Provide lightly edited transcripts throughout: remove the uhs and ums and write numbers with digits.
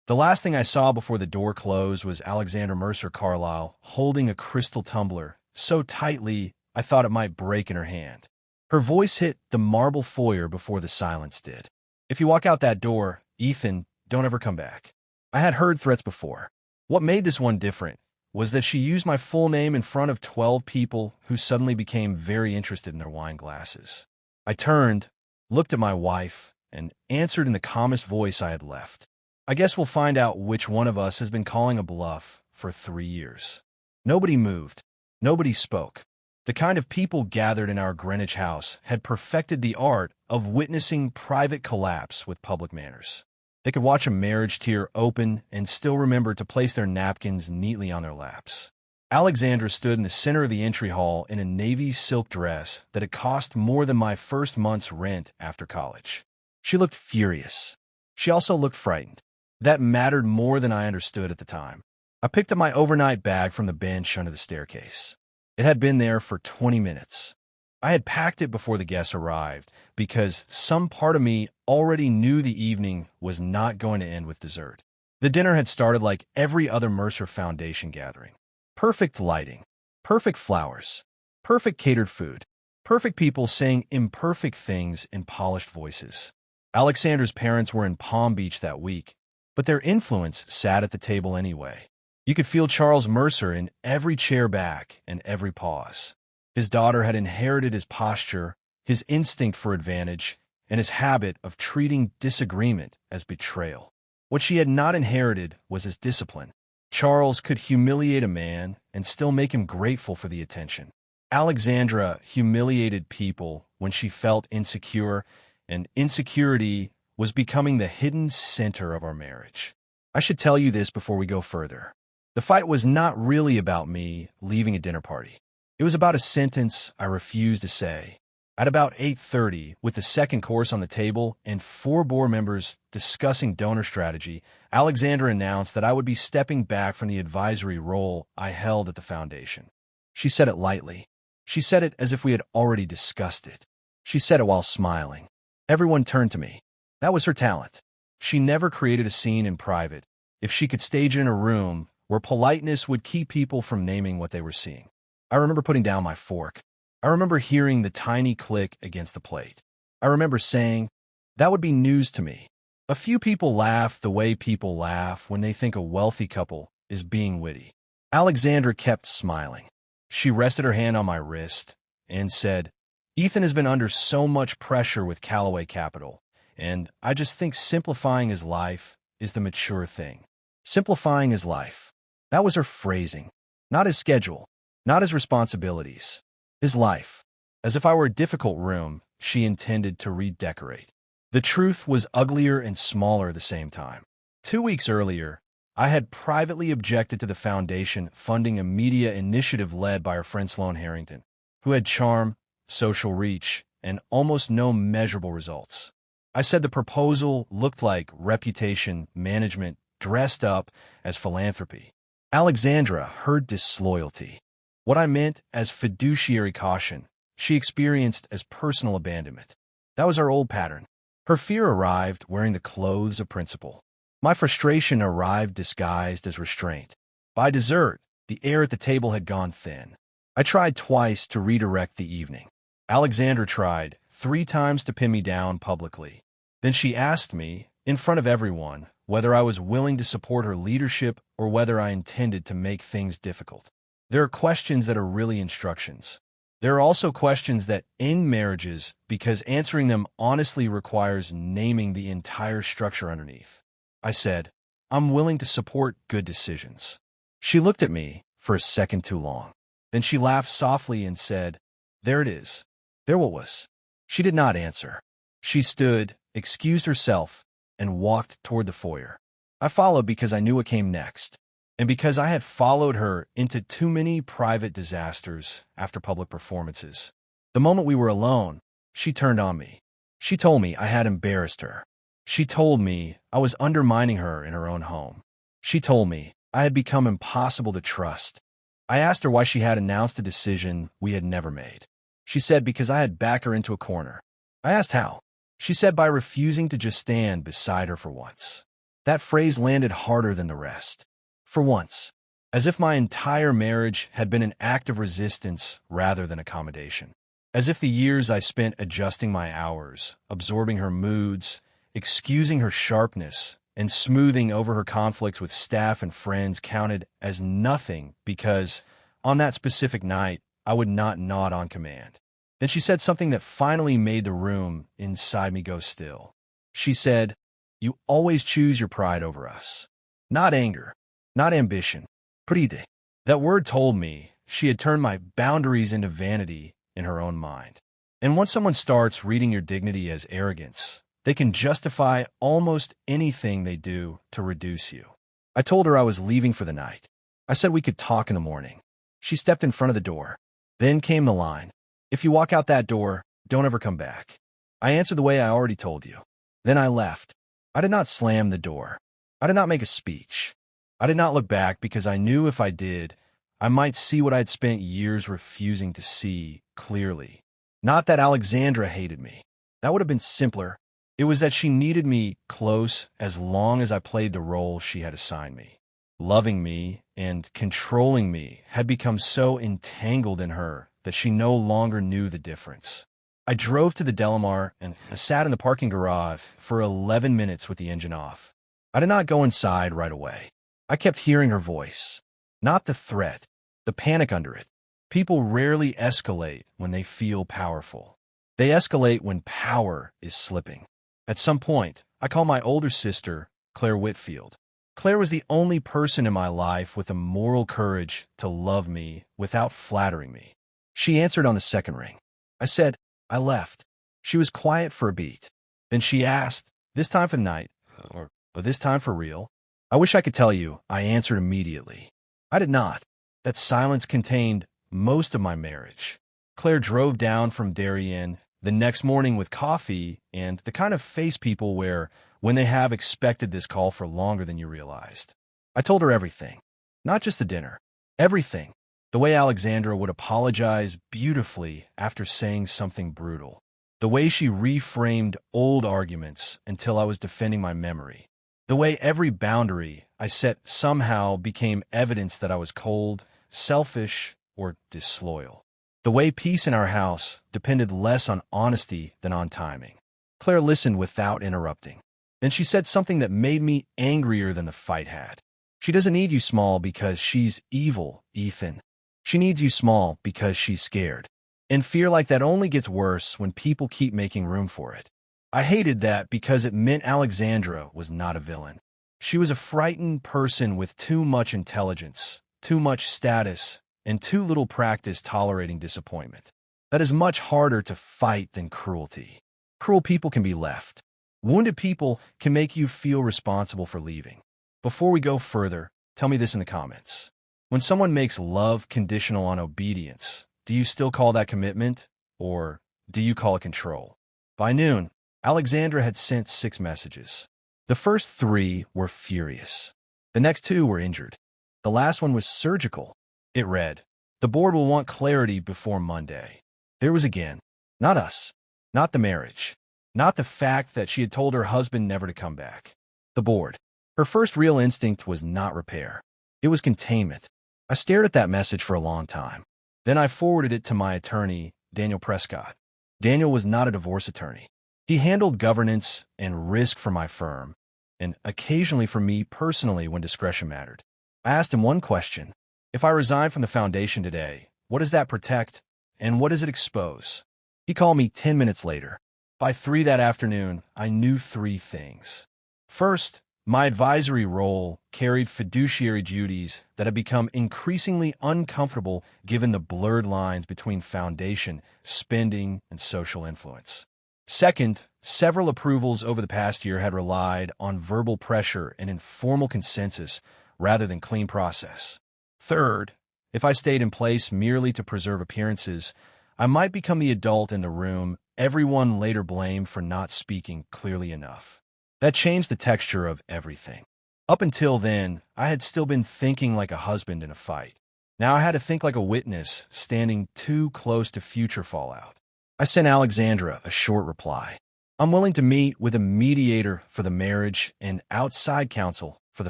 The last thing I saw before the door closed was Alexandra Mercer Carlyle holding a crystal tumbler so tightly I thought it might break in her hand. Her voice hit the marble foyer before the silence did. "If you walk out that door, Ethan, don't ever come back." I had heard threats before. What made this one different was that she used my full name in front of 12 people who suddenly became very interested in their wine glasses. I turned, looked at my wife, and answered in the calmest voice I had left. "I guess we'll find out which one of us has been calling a bluff for 3 years." Nobody moved. Nobody spoke. The kind of people gathered in our Greenwich house had perfected the art of witnessing private collapse with public manners. They could watch a marriage tear open and still remember to place their napkins neatly on their laps. Alexandra stood in the center of the entry hall in a navy silk dress that had cost more than my first month's rent after college. She looked furious. She also looked frightened. That mattered more than I understood at the time. I picked up my overnight bag from the bench under the staircase. It had been there for 20 minutes. I had packed it before the guests arrived because some part of me already knew the evening was not going to end with dessert. The dinner had started like every other Mercer Foundation gathering. Perfect lighting, perfect flowers, perfect catered food, perfect people saying imperfect things in polished voices. Alexandra's parents were in Palm Beach that week, but their influence sat at the table anyway. You could feel Charles Mercer in every chair back and every pause. His daughter had inherited his posture, his instinct for advantage, and his habit of treating disagreement as betrayal. What she had not inherited was his discipline. Charles could humiliate a man and still make him grateful for the attention. Alexandra humiliated people when she felt insecure, and insecurity was becoming the hidden center of our marriage. I should tell you this before we go further. The fight was not really about me leaving a dinner party. It was about a sentence I refused to say. At about 8:30, with the second course on the table and 4 board members discussing donor strategy, Alexandra announced that I would be stepping back from the advisory role I held at the foundation. She said it lightly. She said it as if we had already discussed it. She said it while smiling. Everyone turned to me. That was her talent. She never created a scene in private. If she could stage it in a room where politeness would keep people from naming what they were seeing. I remember putting down my fork. I remember hearing the tiny click against the plate. I remember saying, that would be news to me. A few people laugh the way people laugh when they think a wealthy couple is being witty. Alexandra kept smiling. She rested her hand on my wrist and said, "Ethan has been under so much pressure with Callaway Capital, and I just think simplifying his life is the mature thing." Simplifying his life. That was her phrasing. Not his schedule. Not his responsibilities. His life. As if I were a difficult room she intended to redecorate. The truth was uglier and smaller at the same time. 2 weeks earlier, I had privately objected to the foundation funding a media initiative led by our friend Sloan Harrington, who had charm, social reach, and almost no measurable results. I said the proposal looked like reputation management dressed up as philanthropy. Alexandra heard disloyalty. What I meant as fiduciary caution, she experienced as personal abandonment. That was our old pattern. Her fear arrived wearing the clothes of principle. My frustration arrived disguised as restraint. By dessert, the air at the table had gone thin. I tried twice to redirect the evening. Alexandra tried 3 times to pin me down publicly. Then she asked me, in front of everyone, whether I was willing to support her leadership or whether I intended to make things difficult. There are questions that are really instructions. There are also questions that end marriages because answering them honestly requires naming the entire structure underneath. I said, "I'm willing to support good decisions." She looked at me for a second too long. Then she laughed softly and said, "There it is." There what was. She did not answer. She stood, excused herself, and walked toward the foyer. I followed because I knew what came next. And because I had followed her into too many private disasters after public performances. The moment we were alone, she turned on me. She told me I had embarrassed her. She told me I was undermining her in her own home. She told me I had become impossible to trust. I asked her why she had announced a decision we had never made. She said because I had backed her into a corner. I asked how. She said by refusing to just stand beside her for once. That phrase landed harder than the rest. For once, as if my entire marriage had been an act of resistance rather than accommodation. As if the years I spent adjusting my hours, absorbing her moods, excusing her sharpness, and smoothing over her conflicts with staff and friends counted as nothing because, on that specific night, I would not nod on command. Then she said something that finally made the room inside me go still. She said, "You always choose your pride over us. Not anger, not ambition. Pride." That word told me she had turned my boundaries into vanity in her own mind. And once someone starts reading your dignity as arrogance, they can justify almost anything they do to reduce you. I told her I was leaving for the night. I said we could talk in the morning. She stepped in front of the door. Then came the line, "If you walk out that door, don't ever come back." I answered the way I already told you. Then I left. I did not slam the door. I did not make a speech. I did not look back because I knew if I did, I might see what I had spent years refusing to see clearly. Not that Alexandra hated me. That would have been simpler. It was that she needed me close as long as I played the role she had assigned me. Loving me and controlling me had become so entangled in her that she no longer knew the difference. I drove to the Delamar and sat in the parking garage for 11 minutes with the engine off. I did not go inside right away. I kept hearing her voice. Not the threat, the panic under it. People rarely escalate when they feel powerful. They escalate when power is slipping. At some point, I called my older sister, Claire Whitfield. Claire was the only person in my life with the moral courage to love me without flattering me. She answered on the second ring. I said, "I left." She was quiet for a beat. Then she asked, "This time for the night, or this time for real?" I wish I could tell you I answered immediately. I did not. That silence contained most of my marriage. Claire drove down from Darien the next morning with coffee and the kind of face people wear when they have expected this call for longer than you realized. I told her everything. Not just the dinner. Everything. The way Alexandra would apologize beautifully after saying something brutal. The way she reframed old arguments until I was defending my memory. The way every boundary I set somehow became evidence that I was cold, selfish, or disloyal. The way peace in our house depended less on honesty than on timing. Claire listened without interrupting. Then she said something that made me angrier than the fight had. She doesn't need you small because she's evil, Ethan. She needs you small because she's scared. And fear like that only gets worse when people keep making room for it. I hated that because it meant Alexandra was not a villain. She was a frightened person with too much intelligence, too much status, and too little practice tolerating disappointment. That is much harder to fight than cruelty. Cruel people can be left. Wounded people can make you feel responsible for leaving. Before we go further, tell me this in the comments. When someone makes love conditional on obedience, do you still call that commitment, or do you call it control? By noon, Alexandra had sent 6 messages. The first 3 were furious. The next 2 were injured. The last one was surgical. It read, "The board will want clarity before Monday." There was again, not us, not the marriage, not the fact that she had told her husband never to come back. The board. Her first real instinct was not repair. It was containment. I stared at that message for a long time. Then I forwarded it to my attorney, Daniel Prescott. Daniel was not a divorce attorney. He handled governance and risk for my firm, and occasionally for me personally when discretion mattered. I asked him one question. If I resign from the foundation today, what does that protect, and what does it expose? He called me 10 minutes later. By 3 that afternoon, I knew 3 things. First, my advisory role carried fiduciary duties that had become increasingly uncomfortable given the blurred lines between foundation, spending, and social influence. Second, several approvals over the past year had relied on verbal pressure and informal consensus rather than clean process. Third, if I stayed in place merely to preserve appearances, I might become the adult in the room everyone later blamed for not speaking clearly enough. That changed the texture of everything. Up until then, I had still been thinking like a husband in a fight. Now I had to think like a witness, standing too close to future fallout. I sent Alexandra a short reply. I'm willing to meet with a mediator for the marriage and outside counsel for the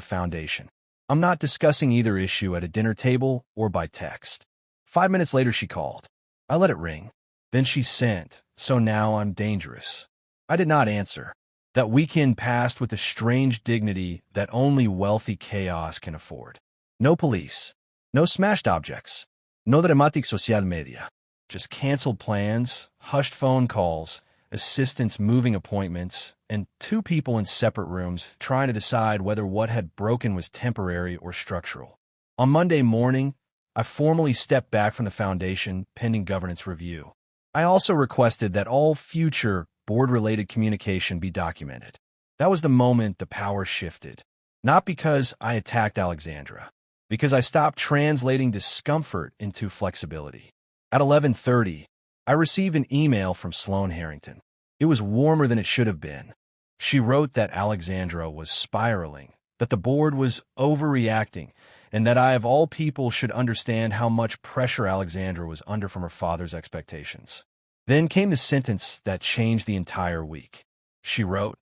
foundation. I'm not discussing either issue at a dinner table or by text. 5 minutes later, she called. I let it ring. Then she sent, so now I'm dangerous. I did not answer. That weekend passed with a strange dignity that only wealthy chaos can afford. No police. No smashed objects. No dramatic social media. Just canceled plans, hushed phone calls, assistants moving appointments, and two people in separate rooms trying to decide whether what had broken was temporary or structural. On Monday morning, I formally stepped back from the foundation pending governance review. I also requested that all future board-related communication be documented. That was the moment the power shifted. Not because I attacked Alexandra, because I stopped translating discomfort into flexibility. At 11:30, I received an email from Sloan Harrington. It was warmer than it should have been. She wrote that Alexandra was spiraling, that the board was overreacting, and that I, of all people, should understand how much pressure Alexandra was under from her father's expectations. Then came the sentence that changed the entire week. She wrote,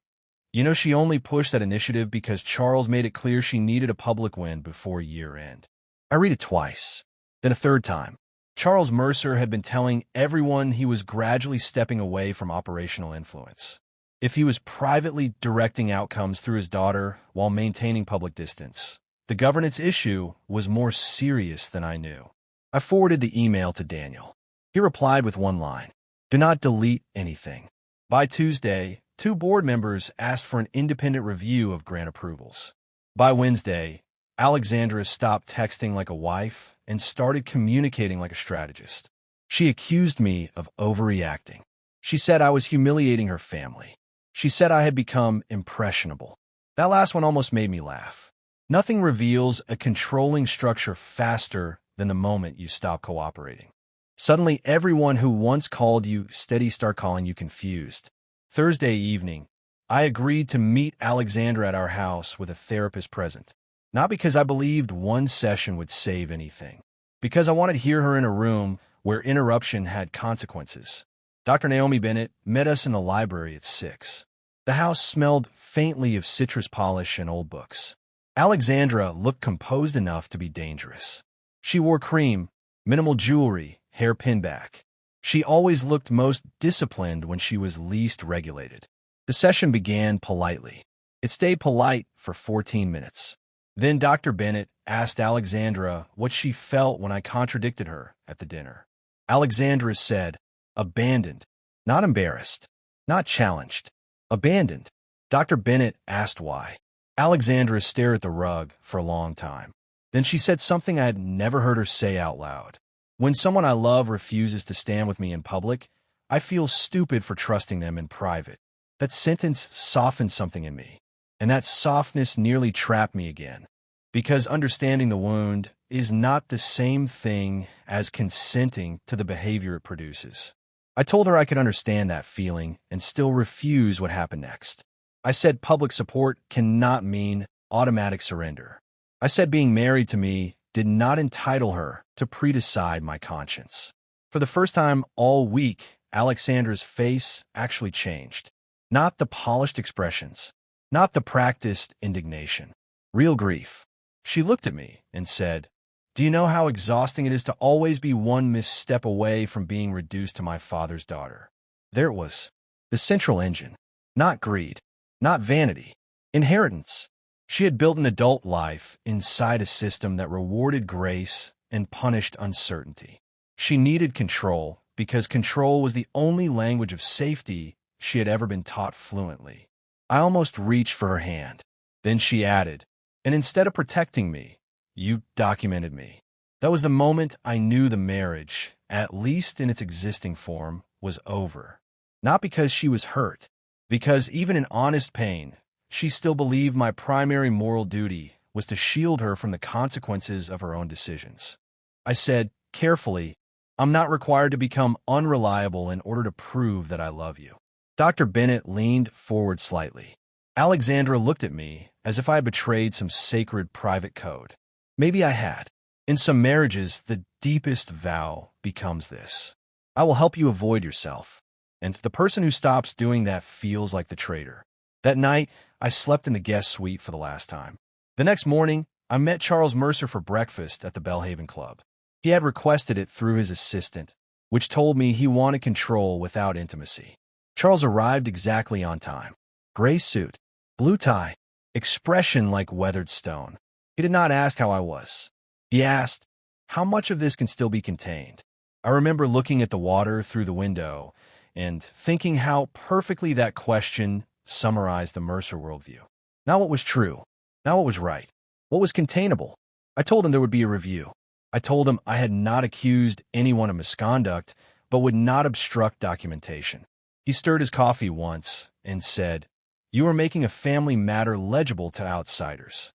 she only pushed that initiative because Charles made it clear she needed a public win before year end. I read it twice, then a third time. Charles Mercer had been telling everyone he was gradually stepping away from operational influence. If he was privately directing outcomes through his daughter while maintaining public distance, the governance issue was more serious than I knew. I forwarded the email to Daniel. He replied with one line, "Do not delete anything." By Tuesday, 2 board members asked for an independent review of grant approvals. By Wednesday, Alexandra stopped texting like a wife and started communicating like a strategist. She accused me of overreacting. She said I was humiliating her family. She said I had become impressionable. That last one almost made me laugh. Nothing reveals a controlling structure faster than the moment you stop cooperating. Suddenly, everyone who once called you steady start calling you confused. Thursday evening, I agreed to meet Alexandra at our house with a therapist present. Not because I believed one session would save anything. Because I wanted to hear her in a room where interruption had consequences. Dr. Naomi Bennett met us in the library at 6. The house smelled faintly of citrus polish and old books. Alexandra looked composed enough to be dangerous. She wore cream, minimal jewelry, hair pinned back. She always looked most disciplined when she was least regulated. The session began politely. It stayed polite for 14 minutes. Then Dr. Bennett asked Alexandra what she felt when I contradicted her at the dinner. Alexandra said, abandoned, not embarrassed, not challenged, abandoned. Dr. Bennett asked why. Alexandra stared at the rug for a long time. Then she said something I had never heard her say out loud. When someone I love refuses to stand with me in public, I feel stupid for trusting them in private. That sentence softened something in me, and that softness nearly trapped me again. Because understanding the wound is not the same thing as consenting to the behavior it produces. I told her I could understand that feeling and still refuse what happened next. I said public support cannot mean automatic surrender. I said being married to me did not entitle her to predecide my conscience. For the first time all week, Alexandra's face actually changed. Not the polished expressions, not the practiced indignation. Real grief. She looked at me and said, "Do you know how exhausting it is to always be one misstep away from being reduced to my father's daughter?" There it was, the central engine. Not greed, not vanity, inheritance. She had built an adult life inside a system that rewarded grace and punished uncertainty. She needed control because control was the only language of safety she had ever been taught fluently. I almost reached for her hand. Then she added, "And instead of protecting me, you documented me." That was the moment I knew the marriage, at least in its existing form, was over. Not because she was hurt, because even in honest pain, she still believed my primary moral duty was to shield her from the consequences of her own decisions. I said, carefully, "I'm not required to become unreliable in order to prove that I love you." Dr. Bennett leaned forward slightly. Alexandra looked at me as if I had betrayed some sacred private code. Maybe I had. In some marriages, the deepest vow becomes this: I will help you avoid yourself. And the person who stops doing that feels like the traitor. That night, I slept in the guest suite for the last time. The next morning, I met Charles Mercer for breakfast at the Belhaven Club. He had requested it through his assistant, which told me he wanted control without intimacy. Charles arrived exactly on time. Gray suit, blue tie, expression like weathered stone. He did not ask how I was. He asked, how much of this can still be contained? I remember looking at the water through the window and thinking how perfectly that question summarized the Mercer worldview. Not what was true, not what was right, what was containable. I told him there would be a review. I told him I had not accused anyone of misconduct, but would not obstruct documentation. He stirred his coffee once and said, "You are making a family matter legible to outsiders."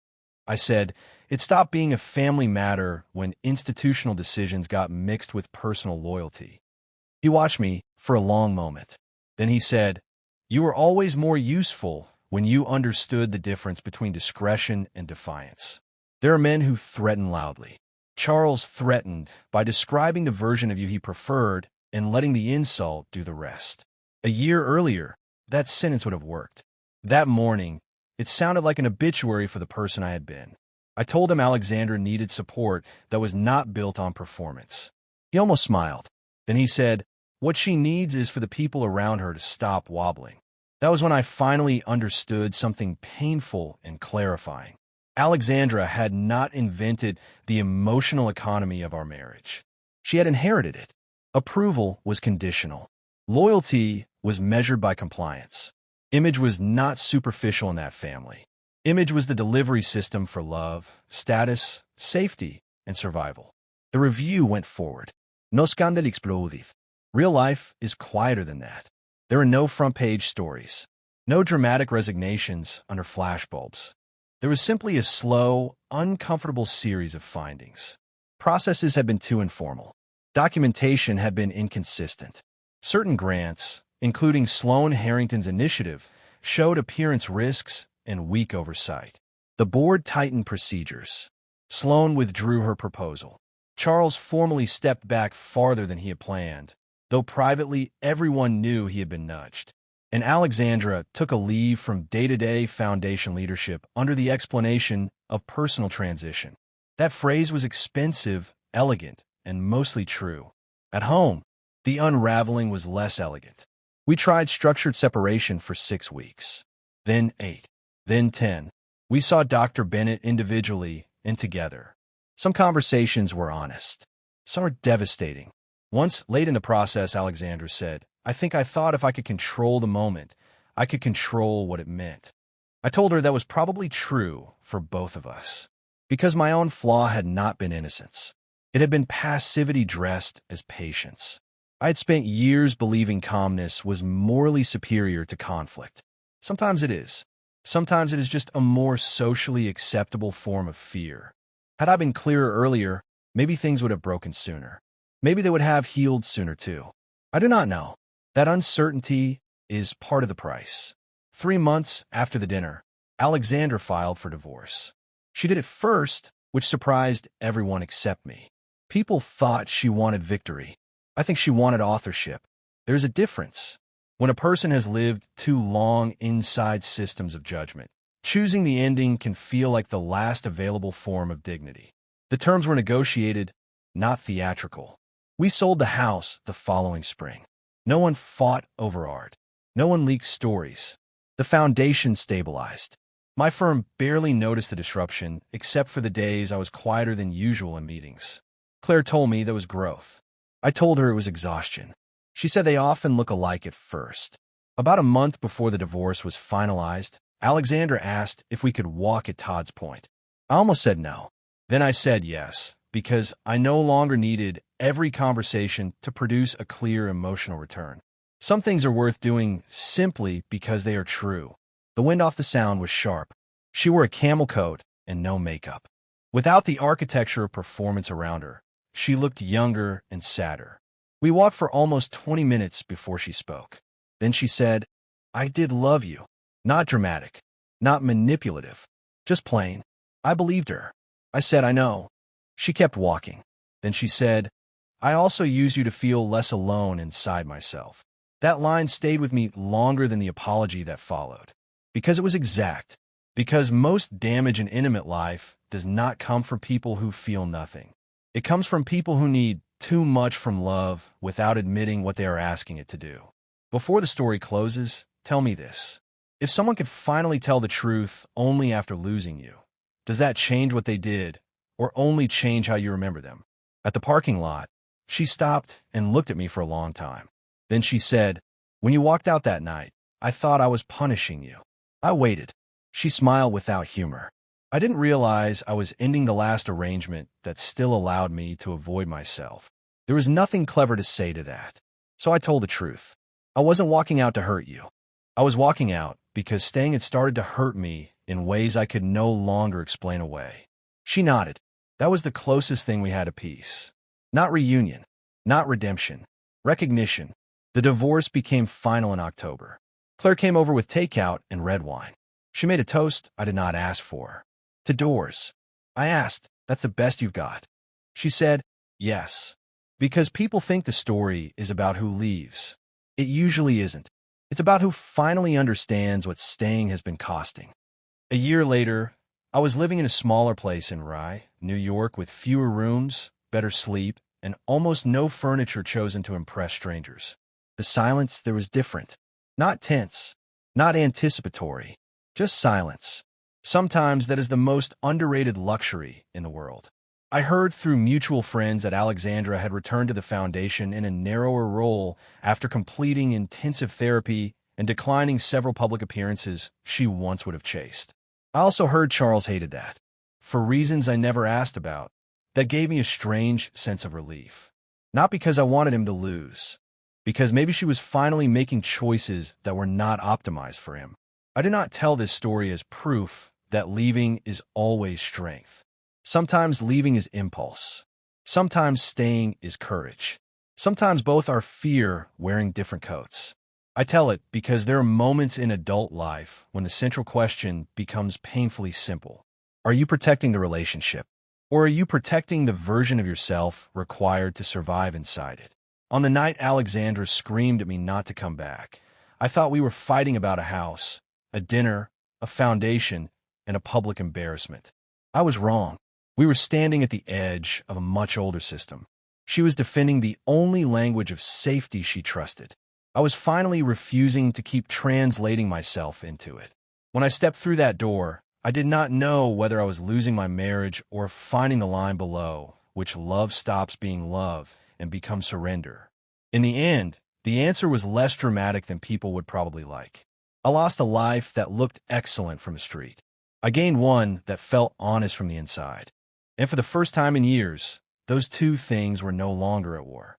I said, "It stopped being a family matter when institutional decisions got mixed with personal loyalty." He watched me for a long moment. Then he said, "You were always more useful when you understood the difference between discretion and defiance." There are men who threaten loudly. Charles threatened by describing the version of you he preferred and letting the insult do the rest. A year earlier, that sentence would have worked. That morning, it sounded like an obituary for the person I had been. I told him Alexandra needed support that was not built on performance. He almost smiled. Then he said, "What she needs is for the people around her to stop wobbling." That was when I finally understood something painful and clarifying. Alexandra had not invented the emotional economy of our marriage. She had inherited it. Approval was conditional. Loyalty was measured by compliance. Image was not superficial in that family. Image was the delivery system for love, status, safety, and survival. The review went forward. No scandal explosive. Real life is quieter than that. There are no front-page stories. No dramatic resignations under flashbulbs. There was simply a slow, uncomfortable series of findings. Processes had been too informal. Documentation had been inconsistent. Certain grants, including Sloan Harrington's initiative, showed appearance risks and weak oversight. The board tightened procedures. Sloan withdrew her proposal. Charles formally stepped back farther than he had planned, though privately everyone knew he had been nudged. And Alexandra took a leave from day-to-day foundation leadership under the explanation of personal transition. That phrase was expensive, elegant, and mostly true. At home, the unraveling was less elegant. We tried structured separation for 6 weeks, then 8, then 10. We saw Dr. Bennett individually and together. Some conversations were honest. Some were devastating. Once, late in the process, Alexandra said, I thought if I could control the moment, I could control what it meant." I told her that was probably true for both of us, because my own flaw had not been innocence. It had been passivity dressed as patience. I had spent years believing calmness was morally superior to conflict. Sometimes it is. Sometimes it is just a more socially acceptable form of fear. Had I been clearer earlier, maybe things would have broken sooner. Maybe they would have healed sooner too. I do not know. That uncertainty is part of the price. 3 months after the dinner, Alexandra filed for divorce. She did it first, which surprised everyone except me. People thought she wanted victory. I think she wanted authorship. There's a difference. When a person has lived too long inside systems of judgment, choosing the ending can feel like the last available form of dignity. The terms were negotiated, not theatrical. We sold the house the following spring. No one fought over art. No one leaked stories. The foundation stabilized. My firm barely noticed the disruption, except for the days I was quieter than usual in meetings. Claire told me there was growth. I told her it was exhaustion. She said they often look alike at first. About a month before the divorce was finalized, Alexandra asked if we could walk at Todd's Point. I almost said no. Then I said yes, because I no longer needed every conversation to produce a clear emotional return. Some things are worth doing simply because they are true. The wind off the sound was sharp. She wore a camel coat and no makeup. Without the architecture of performance around her, she looked younger and sadder. We walked for almost 20 minutes before she spoke. Then she said, "I did love you." Not dramatic, not manipulative, just plain. I believed her. I said, "I know." She kept walking. Then she said, "I also used you to feel less alone inside myself." That line stayed with me longer than the apology that followed. Because it was exact. Because most damage in intimate life does not come from people who feel nothing. It comes from people who need too much from love without admitting what they are asking it to do. Before the story closes, tell me this. If someone could finally tell the truth only after losing you, does that change what they did, or only change how you remember them? At the parking lot, she stopped and looked at me for a long time. Then she said, "When you walked out that night, I thought I was punishing you." I waited. She smiled without humor. I didn't realize I was ending the last arrangement that still allowed me to avoid myself. There was nothing clever to say to that. So I told the truth. I wasn't walking out to hurt you. I was walking out because staying had started to hurt me in ways I could no longer explain away. She nodded. That was the closest thing we had to peace. Not reunion. Not redemption. Recognition. The divorce became final in October. Claire came over with takeout and red wine. She made a toast I did not ask for. To doors. I asked, "That's the best you've got?" She said, "Yes." Because people think the story is about who leaves. It usually isn't. It's about who finally understands what staying has been costing. A year later, I was living in a smaller place in Rye, New York, with fewer rooms, better sleep, and almost no furniture chosen to impress strangers. The silence there was different. Not tense, not anticipatory, just silence. Sometimes that is the most underrated luxury in the world. I heard through mutual friends that Alexandra had returned to the foundation in a narrower role after completing intensive therapy and declining several public appearances she once would have chased. I also heard Charles hated that. For reasons I never asked about, that gave me a strange sense of relief. Not because I wanted him to lose, because maybe she was finally making choices that were not optimized for him. I do not tell this story as proof that leaving is always strength. Sometimes leaving is impulse. Sometimes staying is courage. Sometimes both are fear wearing different coats. I tell it because there are moments in adult life when the central question becomes painfully simple. Are you protecting the relationship? Or are you protecting the version of yourself required to survive inside it? On the night Alexandra screamed at me not to come back, I thought we were fighting about a house, a dinner, a foundation, and a public embarrassment. I was wrong. We were standing at the edge of a much older system. She was defending the only language of safety she trusted. I was finally refusing to keep translating myself into it. When I stepped through that door, I did not know whether I was losing my marriage or finding the line below, which love stops being love and becomes surrender. In the end, the answer was less dramatic than people would probably like. I lost a life that looked excellent from the street. I gained one that felt honest from the inside. And for the first time in years, those two things were no longer at war.